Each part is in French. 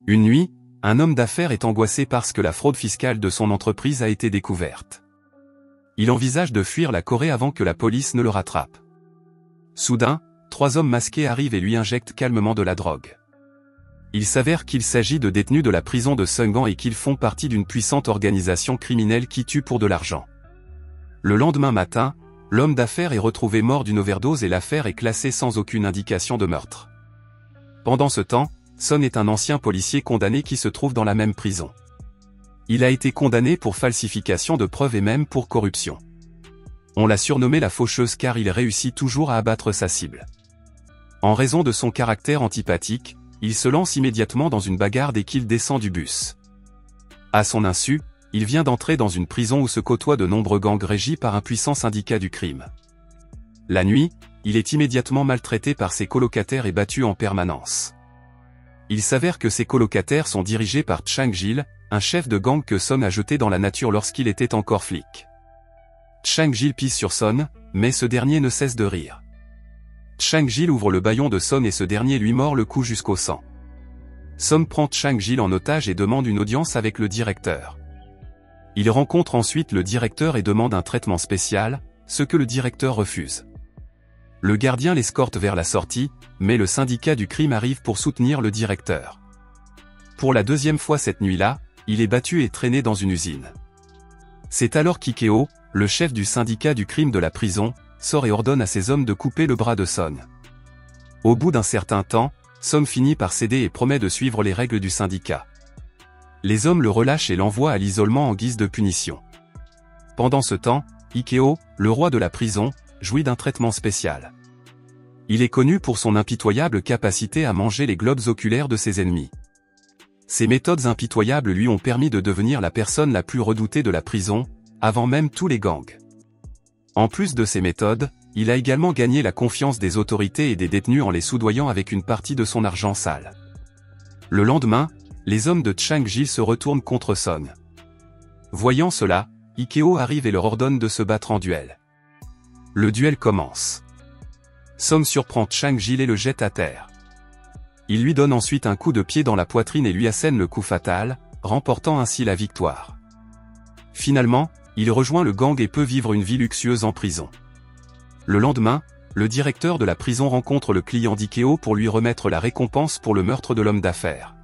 Une nuit, un homme d'affaires est angoissé parce que la fraude fiscale de son entreprise a été découverte. Il envisage de fuir la Corée avant que la police ne le rattrape. Soudain, 3 hommes masqués arrivent et lui injectent calmement de la drogue. Il s'avère qu'il s'agit de détenus de la prison de Seongan et qu'ils font partie d'une puissante organisation criminelle qui tue pour de l'argent. Le lendemain matin, l'homme d'affaires est retrouvé mort d'une overdose et l'affaire est classée sans aucune indication de meurtre. Pendant ce temps, Son est un ancien policier condamné qui se trouve dans la même prison. Il a été condamné pour falsification de preuves et même pour corruption. On l'a surnommé la faucheuse car il réussit toujours à abattre sa cible. En raison de son caractère antipathique, il se lance immédiatement dans une bagarre dès qu'il descend du bus. À son insu, il vient d'entrer dans une prison où se côtoient de nombreux gangs régis par un puissant syndicat du crime. La nuit, il est immédiatement maltraité par ses colocataires et battu en permanence. Il s'avère que ses colocataires sont dirigés par Chang-gil, un chef de gang que Son a jeté dans la nature lorsqu'il était encore flic. Chang-gil pisse sur Son, mais ce dernier ne cesse de rire. Chang-gil ouvre le bâillon de Son et ce dernier lui mord le cou jusqu'au sang. Son prend Chang-gil en otage et demande une audience avec le directeur. Il rencontre ensuite le directeur et demande un traitement spécial, ce que le directeur refuse. Le gardien l'escorte vers la sortie, mais le syndicat du crime arrive pour soutenir le directeur. Pour la 2e fois cette nuit-là, il est battu et traîné dans une usine. C'est alors qu'Ikeo, le chef du syndicat du crime de la prison, sort et ordonne à ses hommes de couper le bras de Son. Au bout d'un certain temps, Son finit par céder et promet de suivre les règles du syndicat. Les hommes le relâchent et l'envoient à l'isolement en guise de punition. Pendant ce temps, Ikeo, le roi de la prison, jouit d'un traitement spécial. Il est connu pour son impitoyable capacité à manger les globes oculaires de ses ennemis. Ces méthodes impitoyables lui ont permis de devenir la personne la plus redoutée de la prison, avant même tous les gangs. En plus de ces méthodes, il a également gagné la confiance des autorités et des détenus en les soudoyant avec une partie de son argent sale. Le lendemain, les hommes de Chang-gil se retournent contre Son. Voyant cela, Ikeo arrive et leur ordonne de se battre en duel. Le duel commence. Son surprend Chang-gil et le jette à terre. Il lui donne ensuite un coup de pied dans la poitrine et lui assène le coup fatal, remportant ainsi la victoire. Finalement, il rejoint le gang et peut vivre une vie luxueuse en prison. Le lendemain, le directeur de la prison rencontre le client d'Ikeo pour lui remettre la récompense pour le meurtre de l'homme d'affaires.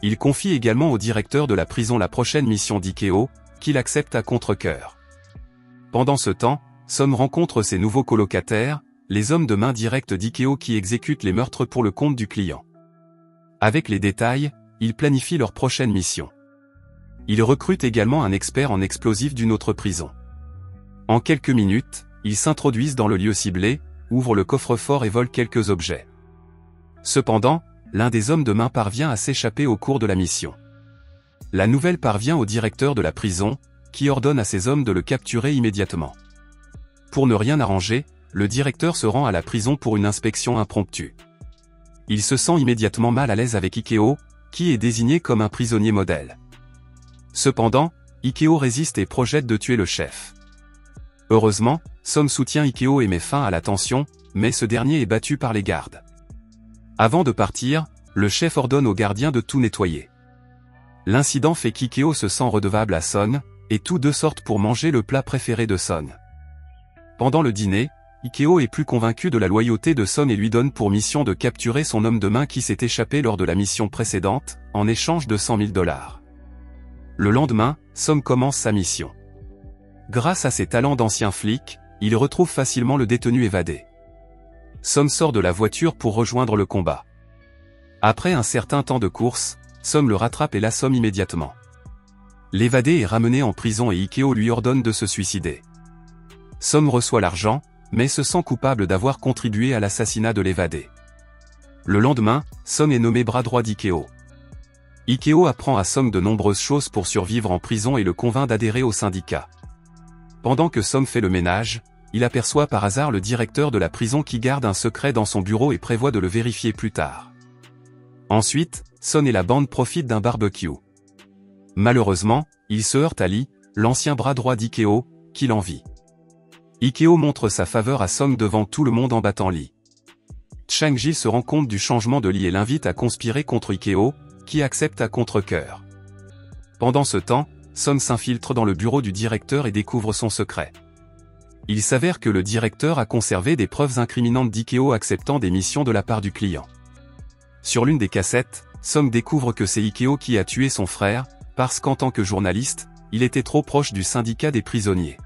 Il confie également au directeur de la prison la prochaine mission d'Ikeo, qu'il accepte à contre-cœur. Pendant ce temps, Son rencontre ses nouveaux colocataires, les hommes de main directe d'Ikeo qui exécutent les meurtres pour le compte du client. Avec les détails, ils planifient leur prochaine mission. Ils recrutent également un expert en explosifs d'une autre prison. En quelques minutes, ils s'introduisent dans le lieu ciblé, ouvrent le coffre-fort et volent quelques objets. Cependant, l'un des hommes de main parvient à s'échapper au cours de la mission. La nouvelle parvient au directeur de la prison, qui ordonne à ses hommes de le capturer immédiatement. Pour ne rien arranger, le directeur se rend à la prison pour une inspection impromptue. Il se sent immédiatement mal à l'aise avec Ikeo, qui est désigné comme un prisonnier modèle. Cependant, Ikeo résiste et projette de tuer le chef. Heureusement, Son soutient Ikeo et met fin à la tension, mais ce dernier est battu par les gardes. Avant de partir, le chef ordonne aux gardiens de tout nettoyer. L'incident fait qu'Ikeo se sent redevable à Son, et tous deux sortent pour manger le plat préféré de Son. Pendant le dîner, Ikeo est plus convaincu de la loyauté de Son et lui donne pour mission de capturer son homme de main qui s'est échappé lors de la mission précédente, en échange de 100 000 $. Le lendemain, Son commence sa mission. Grâce à ses talents d'ancien flic, il retrouve facilement le détenu évadé. Son sort de la voiture pour rejoindre le combat. Après un certain temps de course, Son le rattrape et l'assomme immédiatement. L'évadé est ramené en prison et Ikeo lui ordonne de se suicider. Son reçoit l'argent, mais se sent coupable d'avoir contribué à l'assassinat de l'évadé. Le lendemain, Son est nommé bras droit d'Ikeo. Ikeo apprend à Son de nombreuses choses pour survivre en prison et le convainc d'adhérer au syndicat. Pendant que Son fait le ménage, il aperçoit par hasard le directeur de la prison qui garde un secret dans son bureau et prévoit de le vérifier plus tard. Ensuite, Son et la bande profitent d'un barbecue. Malheureusement, il se heurte à Lee, l'ancien bras droit d'Ikeo, qui l'envie. Ikeo montre sa faveur à Son devant tout le monde en battant Lee. Chang-gil se rend compte du changement de Lee et l'invite à conspirer contre Ikeo, qui accepte à contre-cœur. Pendant ce temps, Song s'infiltre dans le bureau du directeur et découvre son secret. Il s'avère que le directeur a conservé des preuves incriminantes d'Ikeo acceptant des missions de la part du client. Sur l'une des cassettes, Song découvre que c'est Ikeo qui a tué son frère, parce qu'en tant que journaliste, il était trop proche du syndicat des prisonniers.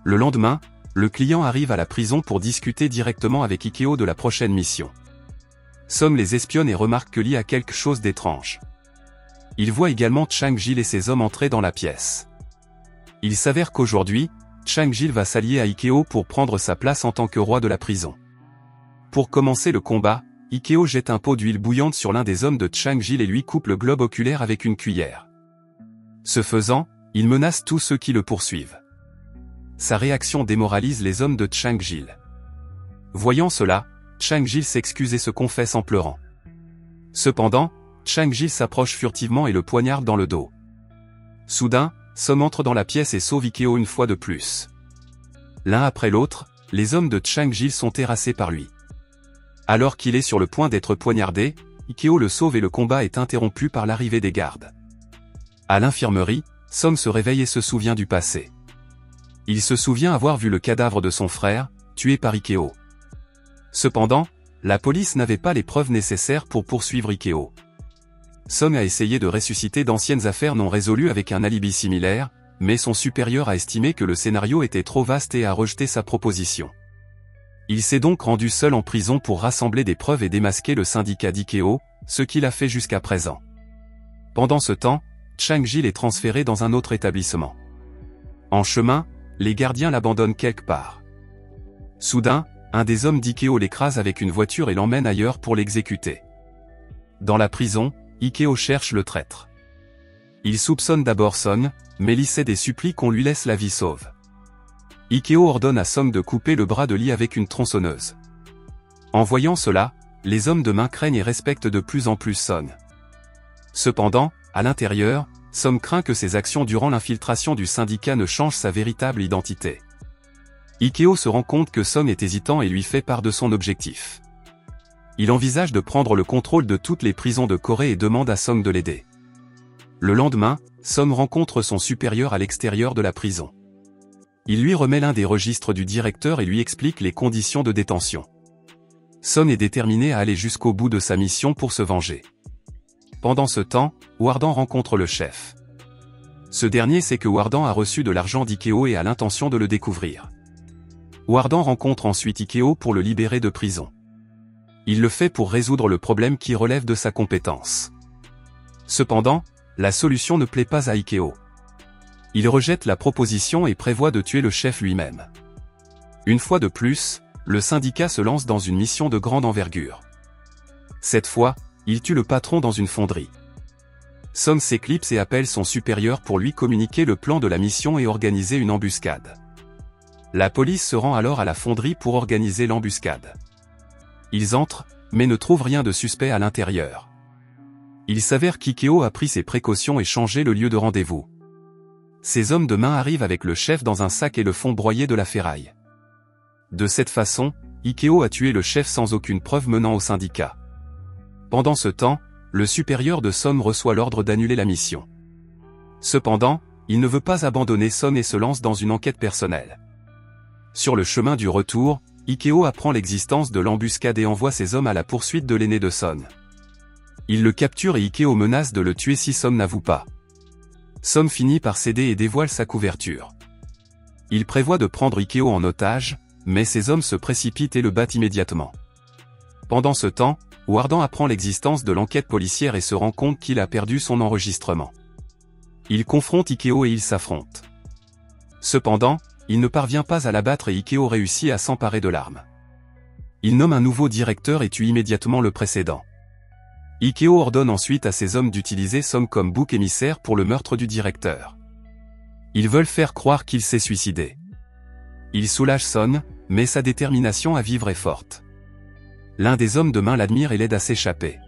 Le lendemain, le client arrive à la prison pour discuter directement avec Ikeo de la prochaine mission. Song les espionne et remarque que Lee a quelque chose d'étrange. Il voit également Chang-Jil et ses hommes entrer dans la pièce. Il s'avère qu'aujourd'hui, Chang-Jil va s'allier à Ikeo pour prendre sa place en tant que roi de la prison. Pour commencer le combat, Ikeo jette un pot d'huile bouillante sur l'un des hommes de Chang-Jil et lui coupe le globe oculaire avec une cuillère. Ce faisant, il menace tous ceux qui le poursuivent. Sa réaction démoralise les hommes de Chang-Jil. Voyant cela, Chang-Jil s'excuse et se confesse en pleurant. Cependant, Chang-Jil s'approche furtivement et le poignarde dans le dos. Soudain, Song entre dans la pièce et sauve Ikeo une fois de plus. L'un après l'autre, les hommes de Chang-Jil sont terrassés par lui. Alors qu'il est sur le point d'être poignardé, Ikeo le sauve et le combat est interrompu par l'arrivée des gardes. À l'infirmerie, Song se réveille et se souvient du passé. Il se souvient avoir vu le cadavre de son frère, tué par Ikeo. Cependant, la police n'avait pas les preuves nécessaires pour poursuivre Ikeo. Song a essayé de ressusciter d'anciennes affaires non résolues avec un alibi similaire, mais son supérieur a estimé que le scénario était trop vaste et a rejeté sa proposition. Il s'est donc rendu seul en prison pour rassembler des preuves et démasquer le syndicat d'Ikeo, ce qu'il a fait jusqu'à présent. Pendant ce temps, Chang-Jil est transféré dans un autre établissement. En chemin, les gardiens l'abandonnent quelque part. Soudain, un des hommes d'Ikeo l'écrase avec une voiture et l'emmène ailleurs pour l'exécuter. Dans la prison, Ikeo cherche le traître. Il soupçonne d'abord Song, mais Lee cède et supplie qu'on lui laisse la vie sauve. Ikeo ordonne à Song de couper le bras de Lee avec une tronçonneuse. En voyant cela, les hommes de main craignent et respectent de plus en plus Song. Cependant, à l'intérieur, Song craint que ses actions durant l'infiltration du syndicat ne changent sa véritable identité. Ikeo se rend compte que Song est hésitant et lui fait part de son objectif. Il envisage de prendre le contrôle de toutes les prisons de Corée et demande à Song de l'aider. Le lendemain, Song rencontre son supérieur à l'extérieur de la prison. Il lui remet l'un des registres du directeur et lui explique les conditions de détention. Song est déterminé à aller jusqu'au bout de sa mission pour se venger. Pendant ce temps, Wardan rencontre le chef. Ce dernier sait que Wardan a reçu de l'argent d'Ikeo et a l'intention de le découvrir. Wardan rencontre ensuite Ikeo pour le libérer de prison. Il le fait pour résoudre le problème qui relève de sa compétence. Cependant, la solution ne plaît pas à Ikeo. Il rejette la proposition et prévoit de tuer le chef lui-même. Une fois de plus, le syndicat se lance dans une mission de grande envergure. Cette fois, il tue le patron dans une fonderie. Song s'éclipse et appelle son supérieur pour lui communiquer le plan de la mission et organiser une embuscade. La police se rend alors à la fonderie pour organiser l'embuscade. Ils entrent, mais ne trouvent rien de suspect à l'intérieur. Il s'avère qu'Ikeo a pris ses précautions et changé le lieu de rendez-vous. Ces hommes de main arrivent avec le chef dans un sac et le font broyer de la ferraille. De cette façon, Ikeo a tué le chef sans aucune preuve menant au syndicat. Pendant ce temps, le supérieur de Song reçoit l'ordre d'annuler la mission. Cependant, il ne veut pas abandonner Song et se lance dans une enquête personnelle. Sur le chemin du retour, Ikeo apprend l'existence de l'embuscade et envoie ses hommes à la poursuite de l'aîné de Song. Il le capture et Ikeo menace de le tuer si Song n'avoue pas. Song finit par céder et dévoile sa couverture. Il prévoit de prendre Ikeo en otage, mais ses hommes se précipitent et le battent immédiatement. Pendant ce temps, Wardan apprend l'existence de l'enquête policière et se rend compte qu'il a perdu son enregistrement. Il confronte Ikeo et ils s'affrontent. Cependant, il ne parvient pas à l'abattre et Ikeo réussit à s'emparer de l'arme. Il nomme un nouveau directeur et tue immédiatement le précédent. Ikeo ordonne ensuite à ses hommes d'utiliser Song comme bouc émissaire pour le meurtre du directeur. Ils veulent faire croire qu'il s'est suicidé. Il soulage Song, mais sa détermination à vivre est forte. L'un des hommes de main l'admire et l'aide à s'échapper.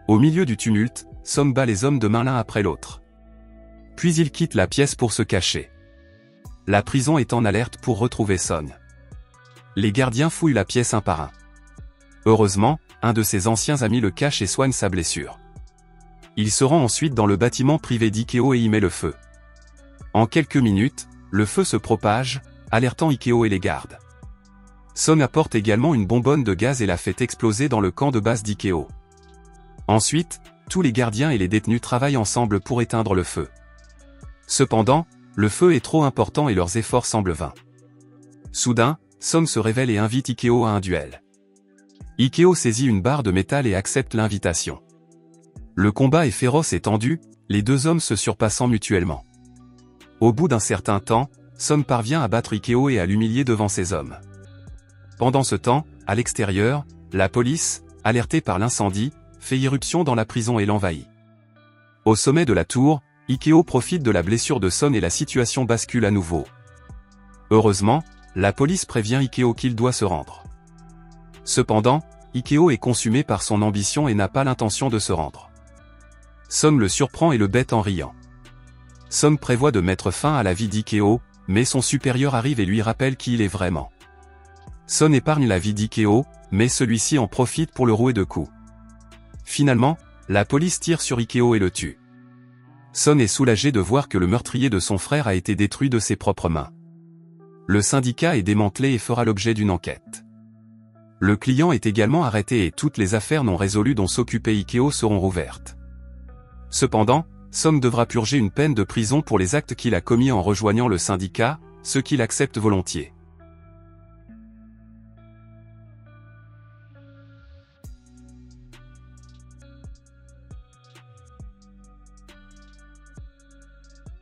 Au milieu du tumulte, Song bat les hommes de main l'un après l'autre. Puis il quitte la pièce pour se cacher. La prison est en alerte pour retrouver Song. Les gardiens fouillent la pièce un par un. Heureusement, un de ses anciens amis le cache et soigne sa blessure. Il se rend ensuite dans le bâtiment privé d'Ikeo et y met le feu. En quelques minutes, le feu se propage, alertant Ikeo et les gardes. Son apporte également une bonbonne de gaz et la fait exploser dans le camp de base d'Ikeo. Ensuite, tous les gardiens et les détenus travaillent ensemble pour éteindre le feu. Cependant, le feu est trop important et leurs efforts semblent vains. Soudain, Son se révèle et invite Ikeo à un duel. Ikeo saisit une barre de métal et accepte l'invitation. Le combat est féroce et tendu, les deux hommes se surpassant mutuellement. Au bout d'un certain temps, Son parvient à battre Ikeo et à l'humilier devant ses hommes. Pendant ce temps, à l'extérieur, la police, alertée par l'incendie, fait irruption dans la prison et l'envahit. Au sommet de la tour, Ikeo profite de la blessure de Son et la situation bascule à nouveau. Heureusement, la police prévient Ikeo qu'il doit se rendre. Cependant, Ikeo est consumé par son ambition et n'a pas l'intention de se rendre. Son le surprend et le bête en riant. Son prévoit de mettre fin à la vie d'Ikeo, mais son supérieur arrive et lui rappelle qui il est vraiment. Son épargne la vie d'Ikeo, mais celui-ci en profite pour le rouer de coups. Finalement, la police tire sur Ikeo et le tue. Son est soulagé de voir que le meurtrier de son frère a été détruit de ses propres mains. Le syndicat est démantelé et fera l'objet d'une enquête. Le client est également arrêté et toutes les affaires non résolues dont s'occupait Ikeo seront rouvertes. Cependant, Son devra purger une peine de prison pour les actes qu'il a commis en rejoignant le syndicat, ce qu'il accepte volontiers.